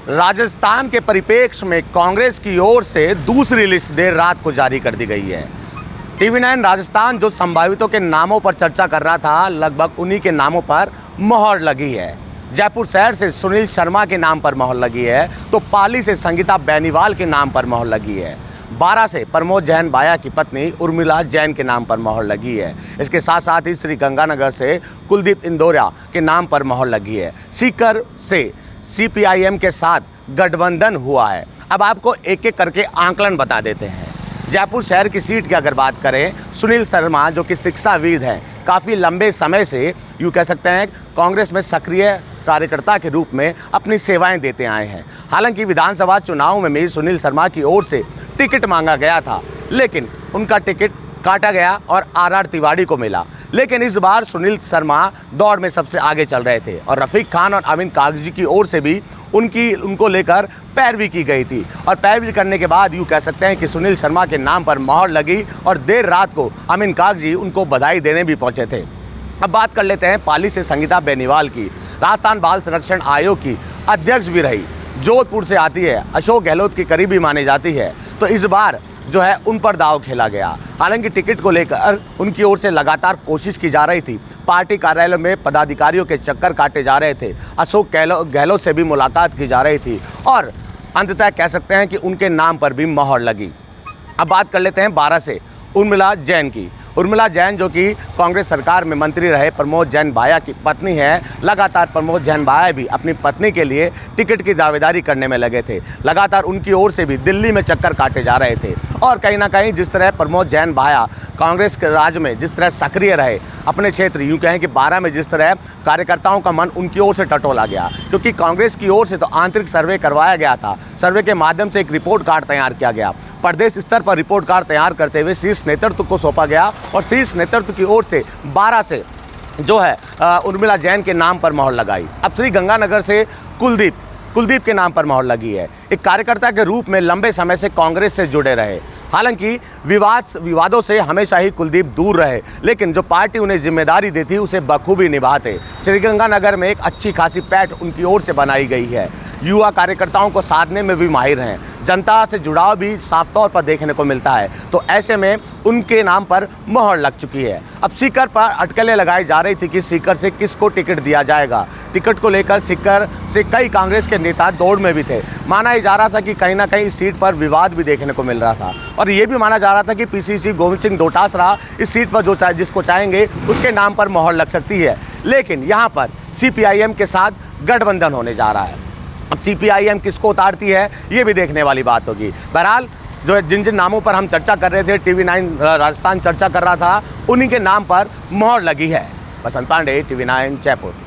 राजस्थान के परिप्रेक्ष्य में कांग्रेस की ओर से दूसरी लिस्ट देर रात को जारी कर दी गई है। TV9 राजस्थान जो संभावितों के नामों पर चर्चा कर रहा था, लगभग उन्हीं के नामों पर मोहर लगी है। जयपुर शहर से सुनील शर्मा के नाम पर मोहर लगी है, तो पाली से संगीता बेनीवाल के नाम पर मोहर लगी है। बारा से प्रमोद जैन बाया की पत्नी उर्मिला जैन के नाम पर मोहर लगी है। इसके साथ साथ ही श्री गंगानगर से कुलदीप इंदौरिया के नाम पर मोहर लगी है। सीकर से CPIM के साथ गठबंधन हुआ है। अब आपको एक एक करके आंकलन बता देते हैं। जयपुर शहर की सीट की अगर बात करें, सुनील शर्मा जो कि शिक्षाविद हैं, काफ़ी लंबे समय से यूँ कह सकते हैं कांग्रेस में सक्रिय कार्यकर्ता के रूप में अपनी सेवाएं देते आए हैं। हालांकि विधानसभा चुनाव में भी सुनील शर्मा की ओर से टिकट मांगा गया था, लेकिन उनका टिकट काटा गया और RR तिवारी को मिला। लेकिन इस बार सुनील शर्मा दौड़ में सबसे आगे चल रहे थे और रफीक खान और अमीन कागजी की ओर से भी उनको लेकर पैरवी की गई थी। और पैरवी करने के बाद यूँ कह सकते हैं कि सुनील शर्मा के नाम पर मोहर लगी और देर रात को अमीन कागजी उनको बधाई देने भी पहुँचे थे। अब बात कर लेते हैं पाली से संगीता बेनीवाल की। राजस्थान बाल संरक्षण आयोग की अध्यक्ष भी रही, जोधपुर से आती है, अशोक गहलोत की करीबी मानी जाती है, तो इस बार जो है उन पर दाव खेला गया। हालांकि टिकट को लेकर उनकी ओर से लगातार कोशिश की जा रही थी। पार्टी कार्यालय में पदाधिकारियों के चक्कर काटे जा रहे थे, अशोक गहलोत से भी मुलाकात की जा रही थी और अंततः कह सकते हैं कि उनके नाम पर भी मोहर लगी। अब बात कर लेते हैं बारा से उर्मिला जैन की। उर्मिला जैन जो कि कांग्रेस सरकार में मंत्री रहे प्रमोद जैन बाया की पत्नी है। लगातार प्रमोद जैन बाया भी अपनी पत्नी के लिए टिकट की दावेदारी करने में लगे थे। लगातार उनकी ओर से भी दिल्ली में चक्कर काटे जा रहे थे और कहीं ना कहीं जिस तरह प्रमोद जैन बाया कांग्रेस के राज में जिस तरह सक्रिय रहे, अपने क्षेत्र यूँ कहें कि बारा में जिस तरह कार्यकर्ताओं का मन उनकी ओर से टटोला गया, क्योंकि कांग्रेस की ओर से तो आंतरिक सर्वे करवाया गया था। सर्वे के माध्यम से एक रिपोर्ट कार्ड तैयार किया गया। प्रदेश स्तर पर रिपोर्ट कार्ड तैयार करते हुए शीर्ष नेतृत्व को सौंपा गया और शीर्ष नेतृत्व की ओर से 12 से जो है उर्मिला जैन के नाम पर मोहर लगाई। अब श्री गंगानगर से कुलदीप के नाम पर मोहर लगी है। एक कार्यकर्ता के रूप में लंबे समय से कांग्रेस से जुड़े रहे। हालांकि विवादों से हमेशा ही कुलदीप दूर रहे, लेकिन जो पार्टी उन्हें जिम्मेदारी दी थी उसे बखूबी निभाते। श्रीगंगानगर में एक अच्छी खासी पैठ उनकी ओर से बनाई गई है। युवा कार्यकर्ताओं को साधने में भी माहिर हैं। जनता से जुड़ाव भी साफ तौर पर देखने को मिलता है। तो ऐसे में उनके नाम पर मोहर लग चुकी है। अब सीकर पर अटकलें लगाई जा रही थी कि सीकर से किसको टिकट दिया जाएगा। टिकट को लेकर सीकर से कई कांग्रेस के नेता दौड़ में भी थे। माना ही जा रहा था कि कहीं ना कहीं इस सीट पर विवाद भी देखने को मिल रहा था और ये भी माना जा रहा था कि PCC गोविंद सिंह डोटासरा इस सीट पर जिसको चाहेंगे उसके नाम पर मोहर लग सकती है। लेकिन यहाँ पर CPIM के साथ गठबंधन होने जा रहा है। अब CPIM किसको उतारती है ये भी देखने वाली बात होगी। बहरहाल जो है जिन नामों पर हम चर्चा कर रहे थे, TV9 राजस्थान चर्चा कर रहा था, उन्हीं के नाम पर मोहर लगी है। बसंत पांडे, TV9 जयपुर।